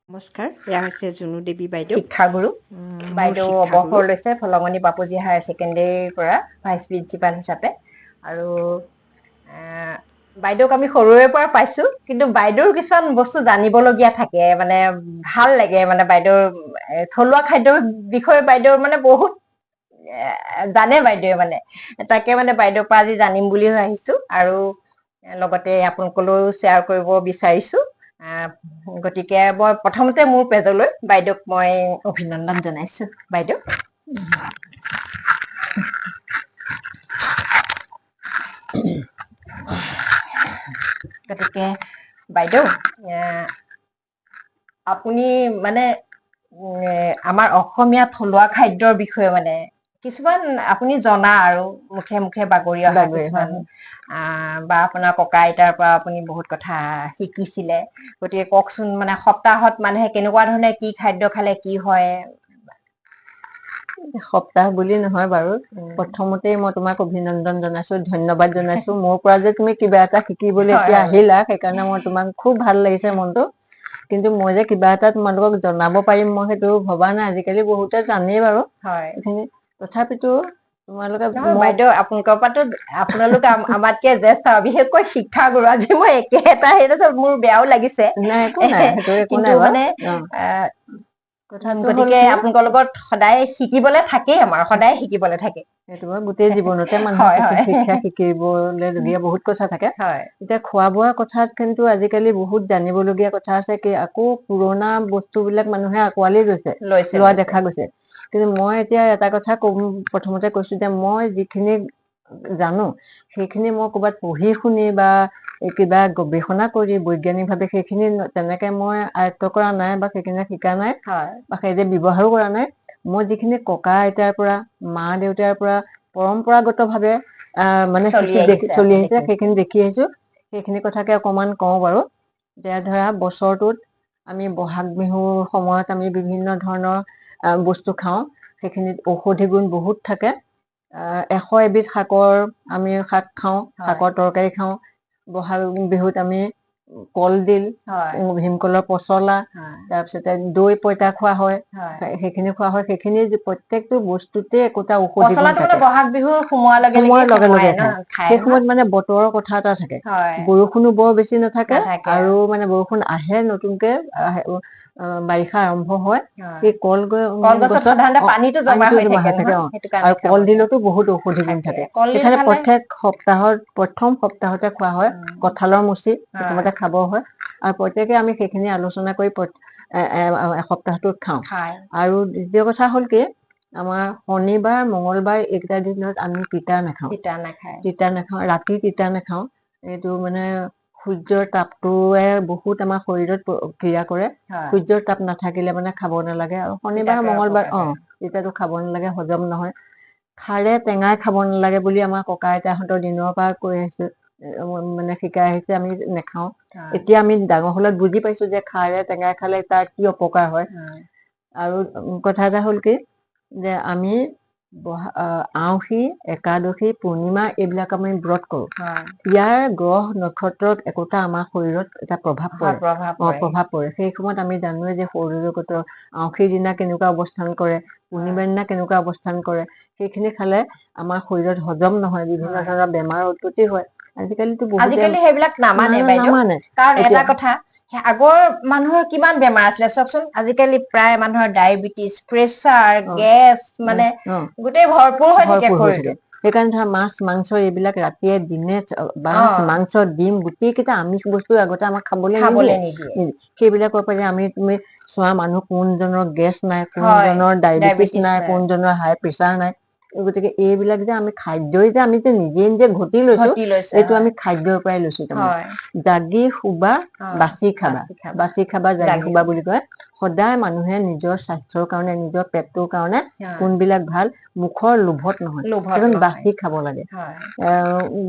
নমস্কাৰ, এয়া হৈছে জুনু দেৱী বাইদেউ, শিক্ষাগুৰু মোৰ বাইদেউ শিক্ষাগুৰু। অৱসৰ লৈছে ফলঙনি বাপুজী হায়াৰ ছেকেণ্ডেৰীৰ পৰা ভাইচ প্ৰিন্সিপাল হিচাপে। আৰু বাইদেউক আমি সৰুৰে পৰা পাইছো, কিন্তু বাইদেউৰ কিছুমান বস্তু জানিবলগীয়া থাকে, মানে ভাল লাগে, মানে বাইদেউৰ থলুৱা খাদ্যৰ বিষয়ে বাইদেউৰ মানে বহুত জানে বাইদেৱে, মানে তাকে মানে বাইদেউৰ পৰা আজি জানিম বুলি আহিছো, আৰু লগতে আপোনালোকলৈও শ্বেয়াৰ কৰিব বিচাৰিছো। গতিকে মই প্ৰথমতে মোৰ পেজলৈ বাইদেউক মই অভিনন্দন জনাইছো। বাইদেউ গতিকে বাইদেউ, আপুনি মানে আমাৰ অসমীয়া থলুৱা খাদ্যৰ বিষয়ে মানে কিছুমান আপুনি জনা আৰু মুখে মুখে বাগৰি অহা কিছুমান বা আপোনাৰ ককা আইতাৰ পৰা আপুনি বহুত কথা শিকিছিলে। গতিকে কওকচোন, মানে সপ্তাহত মানুহে কেনেকুৱা ধৰণে কি খাদ্য খালে কি হয়? সপ্তাহ বুলি নহয় বাৰু, প্ৰথমতেই মই তোমাক অভিনন্দন জনাইছো, ধন্যবাদ জনাইছো। মোৰ পৰা যে তুমি কিবা এটা শিকিবলৈ হয় এতিয়া হয় আহিলা, সেইকাৰণে মই তোমাক খুব ভাল লাগিছে মনটো। কিন্তু মই যে কিবা এটা তোমালোকক জনাব পাৰিম, মই সেইটো ভবা নাই। আজিকালি বহুতে জানেই বাৰু হয়। এইখিনি, তথাপিতো তোমালোকে নহয় মই বাইদেউ, আপোনালোকৰ পৰাতো আপোনালোক আমাতকে জ্যেষ্ঠ, বিশেষকৈ শিক্ষাগুৰু। আজি মই একে এটা হেৰি মোৰ বেয়াও লাগিছে, নাই একো নাই, সেইটো একো নাই কিন্তু বাৰু। মানে অ কথাটো হ'ল গতিকে কি, আপোনালোকৰ লগত সদায় শিকিবলে থাকেই, আমাৰ সদায় শিকিবলে থাকে। সেইটো বাৰু গোটেই জীৱনতে হয় মানুহৰ হয় শিক্ষা শিকিবলৈ লগীয়া বহুত কথা থাকে। হয় এতিয়া খোৱা বোৱাৰ কথাত কিন্তু আজিকালি বহুত জানিবলগীয়া কথা আছে। কি আকৌ পুৰণা বস্তুবিলাক মানুহে আঁকোৱালি লোৱা লৈছে দেখা গৈছে। কিন্তু মই এতিয়া এটা কথা কম, প্ৰথমতে কৈছো যে মই যিখিনি জানো সেইখিনি মই ক'ৰবাত পঢ়ি শুনি বা কিবা গৱেষণা কৰি বৈজ্ঞানিক ভাৱে সেইখিনি তেনেকে মই আয়ত্ব কৰা নাই, বা সেইখিনি শিকা নাই, হয় বা সেই যে ব্যৱহাৰো কৰা নাই। মই যিখিনি ককা আইতাৰ পৰা, মা দেউতাৰ পৰা পৰম্পৰাগত ভাৱে মানে চলি আহিছে, সেইখিনি দেখি আহিছো। সেইখিনি কথাকে অকমান কওঁ বাৰু। এতিয়া ধৰা বছৰটোত আমি বহাগ বিহুৰ সময়ত আমি বিভিন্ন ধৰণৰ বস্তু খাওঁ। সেইখিনিত ঔষধি গুণ বহুত থাকে। 100 এবিধ শাকৰ আমি শাক খাওঁ, হয় শাকৰ তৰকাৰী খাওঁ। বহাগ বিহুত আমি কলডিল, হয় ভীমকলৰ পচলা, হয় তাৰপিছতে দৈ পইতা খোৱা হয়, সেইখিনি খোৱা হয়। সেইখিনি প্ৰত্যেকটো বস্তুতে একোটা ঔষধি গুণ পচলাটো মানে থাকে। বহাগ বিহুৰ সময়ৰ লগে সোমোৱাই লগে ন খায়। সেই নহয় সময়ত মানে বতৰৰ কথা এটা থাকে। হয় বৰষুণো বৰ বেছি নাথাকে, আৰু মানে বৰষুণ আহে নতুনকে, বাৰিষা আৰম্ভ হয়। সেই কলগছত গছত সাধাৰণতে পানীটো জমা হৈ জমা হৈ থাকে। নহয়, সেইটো কাৰণে আৰু খাব লাগে। কলডিলতো বহুত ঔষধি গুণ থাকে। কলডিল সেইকাৰণে খালে প্ৰত্যেক সপ্তাহত প্ৰথম সপ্তাহতে খোৱা হয়। কঁঠালৰ মুচি প্ৰথমতে খাব হয়, আৰু প্ৰত্যেকে আমি সেইখিনি আলোচনা কৰি এসপ্তাহটোত খাওঁ। খাই আৰু দ্বিতীয় কথা হ'ল কি, আমাৰ শনিবাৰ মঙ্গলবাৰ এইকেইটা দিনত আমি তিতা নাখাওঁ। তিতা নাখায় তিতা নাখাওঁ, ৰাতি তিতা নাখাওঁ। এইটো মানে সূৰ্যৰ তাপটোৱে বহুত আমাৰ শৰীৰত ক্ৰিয়া কৰে। হয় সূৰ্যৰ তাপ নাথাকিলে মানে খাব নালাগে। আৰু শনিবাৰ তিতাটোৱে মঙ্গলবাৰ অপকাৰ কৰে তিতাটো খাব নালাগে, হজম নহয়। খাৰে টেঙাই খাব নালাগে বুলি আমাৰ ককা আইতাহঁতৰ দিনৰ পৰা কৈ আহিছে, মানে শিকাই আহিছে, আমি নেখাওঁ। হয় এতিয়া আমি ডাঙৰ হলত বুজি পাইছো যে খাৰে টেঙাই খালে তাৰ কি অপকাৰ হয়। আৰু কথা এটা হ'ল কি, যে আমি আঁউসী, একাদশী, পূৰ্ণিমা এইবিলাক আমি ব্ৰত কৰো। হয় ইয়াৰ গ্ৰহ নক্ষত্ৰত একোটা আমাৰ শৰীৰত এটা প্ৰভাৱ পৰে। পৰে প্ৰভাৱ পৰে। সেই সময়ত আমি জানোৱে যে সৌৰজগতৰ আঁউসীৰ দিনা কেনেকুৱা অৱস্থান কৰে, হয় পূৰ্ণিমাৰ দিনা কেনেকুৱা অৱস্থান কৰে। সেইখিনি খালে আমাৰ শৰীৰত হজম নহয়, বিভিন্ন হয় ধৰণৰ বেমাৰৰ উৎপত্তি হয়। আজিকালিতো বহুতে আজিকালি সেইবিলাক নামানে বাইদেউ, নামানে কাৰণ এতিয়া এটা কথা, আগৰ মানুহৰ কিমান বেমাৰ আছিলে চাওকচোন। আজিকালি প্ৰায় মানুহৰ ডায়েবেটিছ, প্ৰেচাৰ, অ গেছ, মানে অ গোটেই ভৰপুৰ হৈ থাকে শৰীৰটো। সেইকাৰণে ধৰা মাছ মাংস এইবিলাক ৰাতিয়ে দিনে অ মাছ মাংস ডিম গোটেই কেইটা আমিষ বস্তু আগতে আমাক খাবলৈ নিদিয়ে। সেইবিলাকৰ পৰা তুমি চোৱা, মানুহ কোনজনৰ গেছ নাই, হয় কোনজনৰ ডায়েবেটিছ নাই, কোনজনৰ হাই প্ৰেচাৰ নাই। গতিকে এইবিলাক যে আমি খাদ্যই যে আমি যে নিজে নিজে ঘটি লৈছো, এইটো আমি খাদ্যৰ পৰাই লৈছো। হয় তাৰমানে জাগি শুবা, বাচি খাবা। বাচি খাবা, জাগি শুবা বুলি কয়। সদায় মানুহে নিজৰ স্বাস্থ্যৰ কাৰণে, নিজৰ পেটটোৰ কাৰণে হয় কোনবিলাক ভাল, মুখৰ লোভত নহয়, লোভত সেইকাৰণে নহয় বাচি খাব লাগে। হয়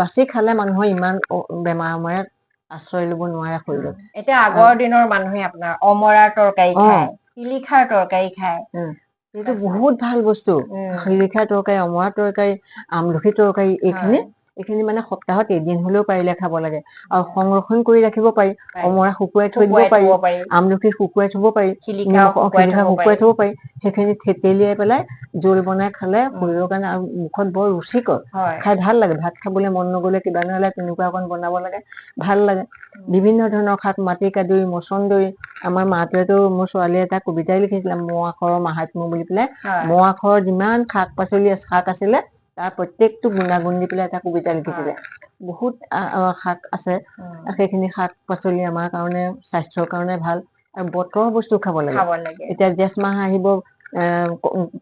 বাচি খালে মানুহৰ ইমান বেমাৰ আমাৰে আশ্ৰয় লব নোৱাৰে শৰীৰত। এতিয়া আগৰ দিনৰ মানুহে আপোনাৰ অমৰাৰ তৰকাৰী খায়, শিলিখাৰ তৰকাৰী খায়। এইটো তাৰপিছত বহুত ভাল বস্তু। শিলিখাৰ তৰকাৰী, অমৰা তৰকাৰী, আমলখি তৰকাৰী, হয় এইখিনি এইখিনি মানে সপ্তাহত এদিন হলেও পাৰিলে খাব লাগে আৰু সংৰক্ষণ কৰি ৰাখিব পাৰি অমৰা শুকুৱাই থৈ দিব পাৰি আমলখি শুকুৱাই থব পাৰি শিলিখাও শুকুৱাই থব শুকুৱাই থব পাৰি সেইখিনি থেতেলিয়াই পেলাই জোল বনাই খালে শৰীৰৰ কাৰণে আৰু মুখত বৰ ৰুচিকৰ খাই ভাল লাগে ভাত খাবলৈ মন নগলে কিবা নহলে তেনেকুৱা অকণ বনাব লাগে ভাল লাগে বিভিন্ন ধৰণৰ শাক মাটিকাদুৰি মচন্দৰী আমাৰ মাটোৱেতো মোৰ ছোৱালীয়ে এটা কবিতাই লিখিছিলে মৌ আখৰৰ মাহাত্ম্য বুলি পেলাই মৌ আখৰৰ যিমান শাক পাচলি শাক আছিলে তাৰ প্ৰত্যেকটো গুণাগুণ দি পেলাই এটা কবিতা লিখিছিলে বহুত শাক আছে সেইখিনি শাক পাচলি আমাৰ কাৰণে স্বাস্থ্যৰ কাৰণে ভাল আৰু বতৰৰ বস্তু খাব লাগে এতিয়া জেঠ মাহ আহিব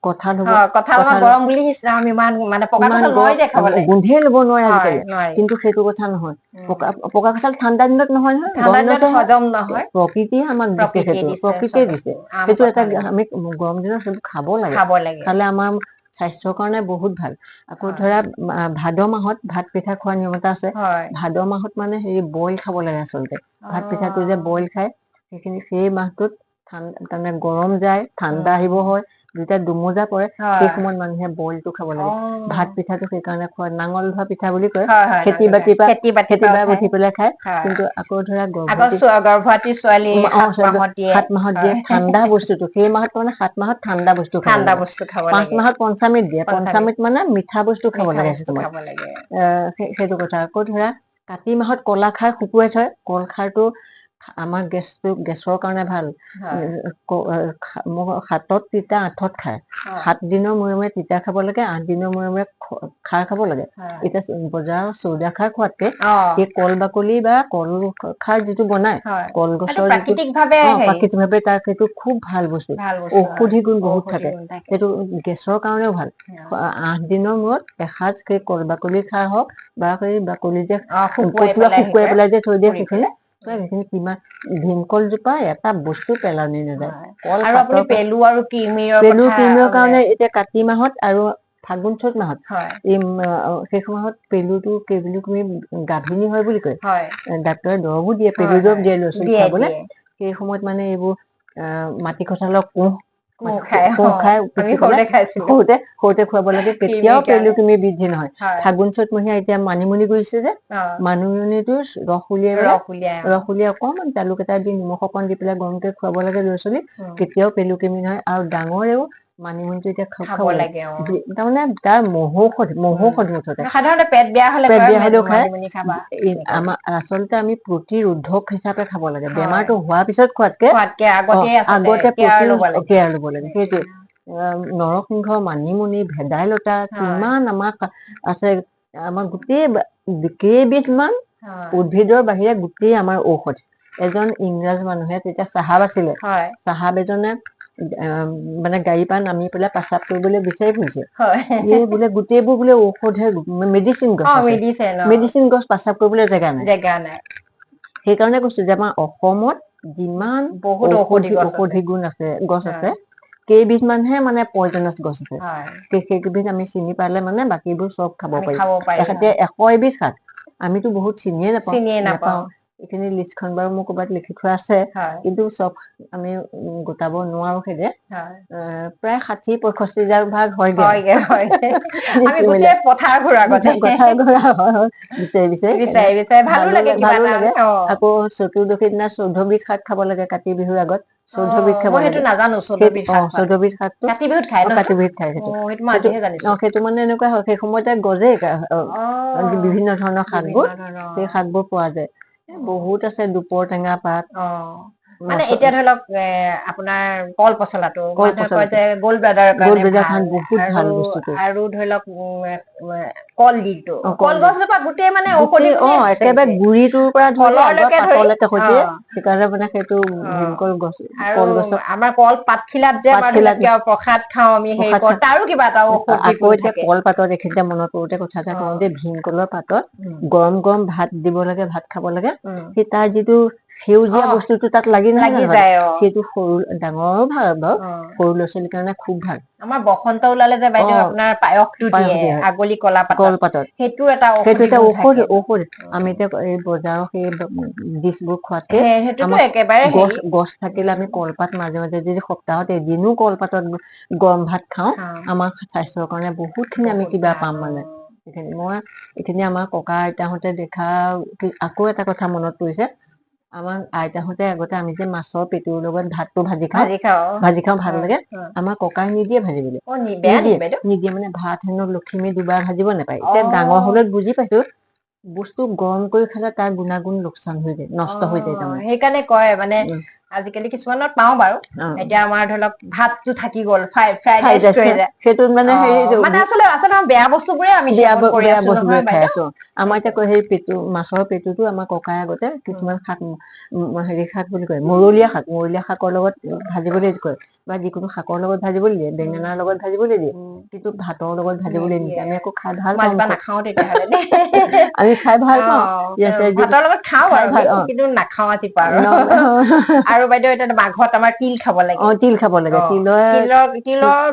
কঁঠাল হ'ব কঁঠাল গৰম বুলি আমি ইমান মানে পকা কঁঠাল নোৱাৰি দে খাবলৈ গোন্ধেই ল'ব নোৱাৰে আজিকালি কিন্তু সেইটো কথা নহয় পকা কঁঠাল ঠাণ্ডা দিনত নহয় গৰম দিনত হজম নহয় প্ৰকৃতিয়ে আমাক দিছে সেইটো প্ৰকৃতিয়ে দিছে সেইটো এটা আমি গৰম দিনত সেইটো খাব লাগে খালে আমাৰ স্বাস্থ্যৰ কাৰণে বহুত ভাল আকৌ ধৰা ভাদ মাহত ভাত পিঠা খোৱা নিয়ম এটা আছে ভাদ মাহত মানে হেৰি বইল খাব লাগে আচলতে ভাত পিঠাটো যে বইল খায় সেইখিনি সেই মাহটোত তাৰমানে গৰম যায় ঠাণ্ডা আহিব হয় যেতিয়া দুমোজা পৰে সেই সময়ত মানুহে বইলটো খাব লাগে ভাত পিঠাটো সেইকাৰণে খোৱা নাঙল ধোৱা পিঠা বুলি কয় খেতি বাতিৰ পৰা উঠি পেলাই খায় কিন্তু আকৌ ধৰা গৰ্ভৱতী ছোৱালী 7 মাহত দিয়ে ঠাণ্ডা বস্তুটো সেই মাহত মানে 7 মাহত ঠাণ্ডা বস্তু খাব লাগে 5 মাহত পঞ্চামৃত দিয়ে পঞ্চামৃত মানে মিঠা বস্তু খাব লাগে সেইটো কথা আকৌ ধৰা কাতি মাহত কলা খাৰ শুকুৱাই থয় কল খাৰটো আমাৰ গেছৰ কাৰণে ভাল হাতত তিতা আঠত খায় 7 দিনৰ মূৰে তিতা খাব লাগে 8 দিনৰ মূৰে খাৰ খাব লাগে এতিয়া বজাৰৰ চৌদা খাৰ খোৱাতকে এই কল বাকলি বা কল খাৰ যিটো বনাই কলগছৰ প্ৰাকৃতিকভাৱে তাৰ সেইটো খুব ভাল বস্তু ঔষধি গুণ বহুত থাকে সেইটো গেছৰ কাৰণেও ভাল 8 দিনৰ মূৰত এসাঁজ সেই কল বাকলি খাৰ হওক বা সেই বাকলি যে শুকুৱাই পেলাই যে থৈ দিয়ে সেইখিনি কিমান ভীমকল জোপা এটা বস্তু পেলনি নাযায় পেলু কৃমিৰ কাৰণে এতিয়া কাতি মাহত আৰু ফাগুন চ'ত মাহত এই শেষ মাহত পেলুটো তুমি গাভিনী হয় বুলি কয় ডাক্তৰে দৰবো দিয়ে পেলু দৰব দিয়ে ল'ৰা ছোৱালী খাবলৈ সেই সময়ত মানে এইবোৰ মাটি কঁঠালৰ কোঁহ খাই সৰুতে খুৱাব লাগে কেতিয়াও পেলু তুমি বৃদ্ধি নহয় ফাগুন চ'ত মহীয়া এতিয়া মানিমুনি কৰিছে যে মানিমুনিটো ৰস উলিয়াই অকণমান জালুক এটা দি নিমখ অকণ দি পেলাই গৰমকে খুৱাব লাগে ল'ৰা ছোৱালী কেতিয়াও পেলু কৃমি নহয় আৰু ডাঙৰেও মানিমুনিটো এতিয়া খাব লাগে তাৰমানে তাৰ মহৌষধ মুঠতে সাধাৰণতে পেট বেয়া হলেও খায় আমাৰ আচলতে আমি প্ৰতিৰোধক হিচাপে খাব লাগে বেমাৰটো হোৱাৰ পিছত খোৱাতকে আগতে কেয়াৰ ল'ব লাগে সেইটোৱে নৰসিংহ মানিমুনি ভেদাইলতা কিমান আমাৰ আছে আমাৰ গোটেই কেইবিধ মান উদ্ভিদৰ বাহিৰে গোটেই আমাৰ ঔষধ এজন ইংৰাজ মানুহে তেতিয়া চাহাব আছিলে চাহাব এজনে মানে গাড়ীৰ পৰা নামি পেলাই পেচাব কৰিবলৈ বিচাৰি ফুৰিছে বোলে গোটেইবোৰ বোলে ঔষধহে মেডিচিন গছ পেচাব কৰিবলৈ জেগা নাই সেইকাৰণে কৈছো যে আমাৰ অসমত যিমান ঔষধি গুণ আছে গছ আছে কেইবিধ মানহে মানে পয়জনাছ গছ আছে সেইকেইবিধ আমি চিনি পালে মানে বাকীবোৰ চব খাব পাৰি তেখেতে 100 এবিধ শাক আমিতো বহুত চিনিয়ে নাপাওঁ এইখিনি লিষ্টখন বাৰু মোৰ ক'ৰবাত লিখি থোৱা আছে কিন্তু চব আমি গোটাব নোৱাৰো সেইদে প্ৰায় 60-65 ভাগ হয়গে পথাৰ ঘূৰা বিচাৰি ভালো লাগে আকৌ চতুৰ্দশী দিনা 14 বিধ শাক খাব লাগে কাতি বিহুৰ আগত 14 বিধ খাব লাগে নাজানো 14 বিধ শাকটো কাতি বিহুত খায় সেইটো মানে এনেকুৱা হয় সেই সময়তে গজে বিভিন্ন ধৰণৰ শাকবোৰ সেই শাকবোৰ পোৱা যায় বহুত আছে দুপৰ টেঙা পাত মানে এতিয়া ধৰি লওক আপোনাৰ কল পচলাটো মানুহে কয় যে গ'ল্ড ব্লাডাৰৰ কাৰণে বহুত ভাল বস্তুটো আৰু ধৰি লওক কলডিলটো কলগছজোপা গোটেই মানে ঔষধি একেবাৰে গুৰিটোৰ পৰা ধৰি পাতলৈকে সৈতে সেইকাৰণে মানে সেইটো ভীমকল গছ কলগছৰ আমাৰ কল পাতখিলাত যে প্ৰসাদ খাওঁ আমি তাৰো কিবা এটা আকৌ এতিয়া কলপাতত এইখিনিতে মনত পৰোতে কথা এটা কওঁ যে ভীমকলৰ পাতত গৰম গৰম ভাত দিব লাগে ভাত খাব লাগে সেই তাৰ যিটো সেউজীয়া বস্তুটো তাত লাগি যায় সেইটো সৰু ডাঙৰো ভাল বাৰু সৰু ল'ৰা ছোৱালীৰ কাৰণে খুব ভাল আমাৰ বসন্ত ওলালে যে বাইদেউ আপোনাৰ পায়সটো দিয়ে আগলি কলপাতত সেইটো এটা ঔষধ আমি এতিয়া এই বজাৰৰ সেই ডিছবোৰ খোৱাতকে গছ থাকিলে আমি কলপাত মাজে মাজে যদি সপ্তাহত এদিনো কলপাতত গৰম ভাত খাওঁ আমাৰ স্বাস্থ্যৰ কাৰণে বহুত খিনি আমি কিবা পাম মানে এইখিনি আমাৰ ককা আইতাহঁতে দেখা আকৌ এটা কথা মনত পৰিছে। আমাৰ আইতাহঁতে আগতে আমি যে মাছৰ পেটুৰ লগত ভাতটো ভাজি খাওঁ ভাল লাগে। আমাৰ ককাই নিদিয়ে ভাজিবলৈ, নিদিয়ে মানে ভাত হেনো লখিমী দুবাৰ ভাজিব নাপায়। এতিয়া ডাঙৰ হলত বুজি পাইছো বস্তু গৰম কৰি খালে তাৰ গুণাগুণ লোকচান হৈ যায়, নষ্ট হৈ যায় তাৰমানে। সেইকাৰণে কয় মানে আজিকালি কিছুমানত পাওঁ বাৰু, এতিয়া আমাৰ ধৰি লওক ভাতটো থাকি গ'ল ফ্ৰাইড ৰাইচ কৰি যায়, সেইটোত মানে মানে আচলতে বেয়া বস্তুবোৰে আমি সেৱন কৰি আছো নহয় বাইদেউ। আমাৰ এতিয়া সেই মাছৰ পেটুটো আমাৰ ককাই আগতে কিছুমান শাক শাক বুলি কয় মৰলীয়া শাকৰ লগত ভাজিবলৈ কয়, বা যিকোনো শাকৰ লগত ভাজিবলৈ দিয়ে, বেঙেনাৰ লগত ভাজিবলৈ দিয়ে, কিন্তু ভাতৰ লগত ভাজিবলৈ নিদিয়ে। আমি আকৌ খাই ভাল পাওঁ, নাখাও তেতিয়াহ'লে দেই। আমি খাই ভাল পাওঁ। ভাতৰ লগত খাওঁ বাৰু কিন্তু নাখাওঁ আজি পৰা আৰু বাইদেউ এতিয়া মাঘত আমাৰ তিল খাব লাগে। তিল খাব লাগে,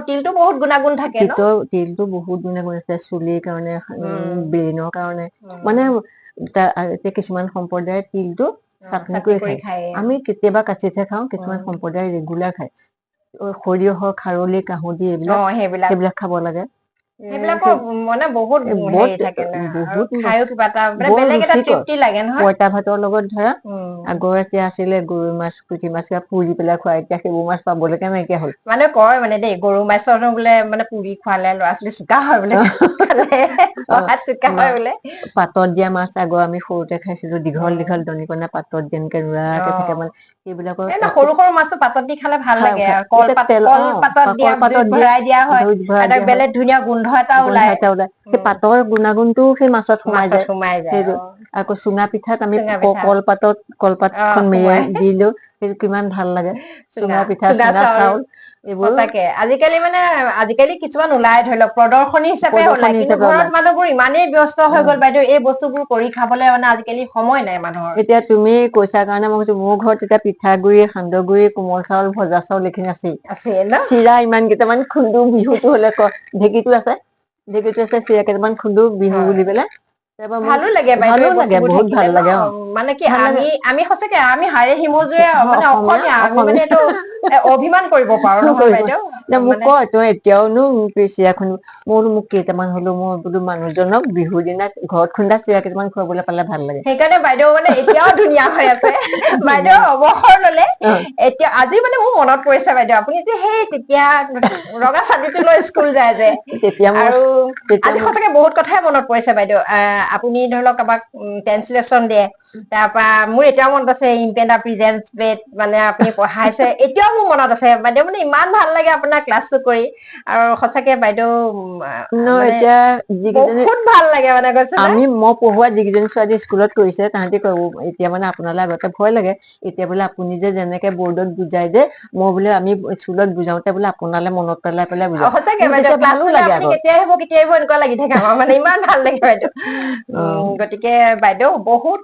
তিলটো বহুত গুণাগুণ থাকে ন। তিলটো বহুত গুণাগুণ আছে, চুলিৰ কাৰণে, ব্ৰেইনৰ কাৰণে। মানে এতিয়া কিছুমান সম্প্ৰদায়ৰ তিলটো চাটনি কৰি খায়। আমি কেতিয়াবা কাটচিটহে খাওঁ, কিছুমান সম্প্ৰদায় ৰেগুলাৰ খায়। সৰিয়হৰ খাৰলি কাহুদি সেইবিলাক খাব লাগে। সেইবিলাকৰ মানে বহুত হেৰি থাকে ন, আৰু খায়ো কিবা এটা মানে বেলেগ এটা তৃপ্তি লাগে নহয়। পইতা ভাতৰ লগত ধৰা আগৰ এতিয়া আছিলে গৰৈ মাছ, পুঠি মাছ পুৰি পেলাই খুৱাই, এতিয়া সেইবোৰ মাছ পাবলৈকে নাইকিয়া হ'ল। মানে কয় মানে দেই গৰু মাছৰ বোলে মানে পুৰি খুৱালে ল'ৰা ছোৱালী চোকা হয় বোলে, পঢ়াত চোকা হয় বোলে। পাতত দিয়া মাছ আগৰ আমি সৰুতে খাইছিলো, দীঘল দীঘল দনিকণা পাতত যেনেকে ৰুৰাকে থাকে মানে সেইবিলাকৰ সৰু সৰু মাছটো পাতত দি খালে ভাল লাগে। কলপাতত ভৰাই দিয়া হয়, এটা বেলেগ ধুনীয়া গোন্ধ এটা ওলাই। সেই পাতৰ গুণাগুণটো সেই মাছত সোমাই যায়। সেইটো আকৌ চুঙা পিঠাত আমি কলপাতখন মেৰিয়াই দিলো, সেইটো কিমান ভাল লাগে। চুঙা পিঠা, চুঙা চাউল এইবোৰ সঁচাকে আজিকালি কিছুমান ওলাই ধৰি লওক প্ৰদৰ্শনী হিচাপে ওলাই, কিন্তু ঘৰত মানুহবোৰ ইমানেই ব্যস্ত হৈ গ'ল বাইদেউ এই বস্তুবোৰ কৰি খাবলে মানে আজিকালি সময় নাই মানুহৰ। এতিয়া তুমি কৈছা কাৰণে মই কৈছো, মোৰ ঘৰত এতিয়া পিঠাগুৰি, সান্দহগুৰি, কোমল চাউল, ভজা চাউল এইখিনি আছেই। চিৰা ইমান কেইটামান খুন্দো, বিহুতো হলে ঢেঁকীটো আছে চিৰা কেইটামান খুন্দো বিহু বুলি পেলাই। ভালো লাগে বাইদেউ এই বস্তুবোৰ বহুত থাকিলে ভাল ন, লাগে। মানে কি আমি সঁচাকে আমি হাড়ে হিমজুৱে মানে অসমীয়া, আমি মানে এইটো অভিমান কৰিব পাৰো নহয় বাইদেউ। মোক কয় তই এতিয়াওনো চিৰা খুন্দিব, মই বোলো মোক কেইটামান হলেও মই বোলো মানুহজনক বিহুৰ দিনা ঘৰত খুন্দা চিৰা কেইটামান খুৱাবলৈ পালে ভাল লাগে। সেইকাৰণে বাইদেউ মানে এতিয়াও ধুনীয়া হৈ আছে। বাইদেউ অৱসৰ ললে এতিয়া আজি মানে মোৰ মনত পৰিছে বাইদেউ, আপুনি যে সেই তেতিয়া ৰঙা ছাতিটো লৈ স্কুল যায় যে, আৰু আজি সঁচাকে বহুত কথাই মনত পৰিছে বাইদেউ। আপুনি ধৰি লওক কাৰোবাক ট্ৰেঞ্চলেচন দিয়ে, তাৰ পৰা মোৰ এতিয়াও মনত আছে ইম্পেণ্ট প্ৰেজেন্ট বেট মানে আপুনি পঢ়াইছে, এতিয়াও মোৰ মনত আছে বাইদেউ। মানে ইমান ভাল লাগে আপোনাৰ ক্লাছটো কৰি, আৰু সঁচাকে বাইদেউ মানে বহুত ভাল লাগে মানে কৈছো নে। মই পঢ়োৱা যিকেইজনী ছোৱালী স্কুলত কৰিছে তাহাঁতি কয় এতিয়া মানে আপোনালৈ আগতে ভয় লাগে, এতিয়া বোলে আপুনি যে যেনেকে বৰ্ডত বুজাই যে, মই বোলে আমি স্কুলত বুজাওতে বোলে আপোনালে মনত পেলাই পেলাই বুজাও। সঁচাকে বাইদেউ ক্লাছ ললে আপুনি কেতিয়া আহিব এনেকুৱা লাগি থাকে আমাৰ, মানে ইমান ভাল লাগে বাইদেউ। গতিকে বাইদেউ বহুত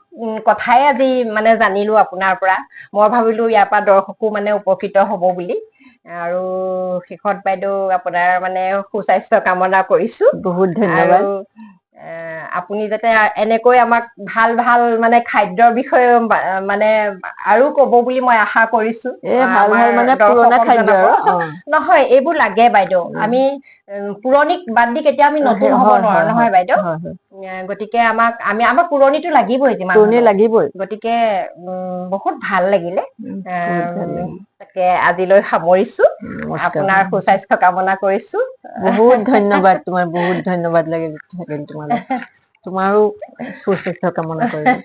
কথাই আজি মানে জানিলো আপোনাৰ পৰা। মই ভাবিলো ইয়াৰ পৰা দৰ্শকো মানে উপকৃত হব বুলি, আৰু শেষত বাইদেউ আপোনাৰ মানে সুস্বাস্থ্য কামনা কৰিছো। বহুত ধন্যবাদ। আৰু আপুনি যাতে এনেকৈ আমাক ভাল ভাল মানে খাদ্যৰ বিষয়ে মানে আৰু কব বুলি মই আশা কৰিছো। ভাল আমাৰ ভাল মানে পুৰণা দৰ্শকক খাদ্য জনাব। আৰু নহয় এইবোৰ লাগে বাইদেউ, আমি পুৰণিক বাদ দি কেতিয়া আমি নতুন হব নোৱাৰো নহয় বাইদেউ। গতিকে আমাক পুৰণিটো লাগিবই যিমান পুৰণি হলেও। লাগিবই। গতিকে বহুত ভাল লাগিলে। তাকে আজিলৈ সামৰিছো, আপোনাৰ সুস্বাস্থ্য কামনা কৰিছো। বহুত ধন্যবাদ তোমাৰ, বহুত ধন্যবাদ থাকিল তোমালৈ। তোমাৰো সুস্বাস্থ্য কামনা কৰিলো।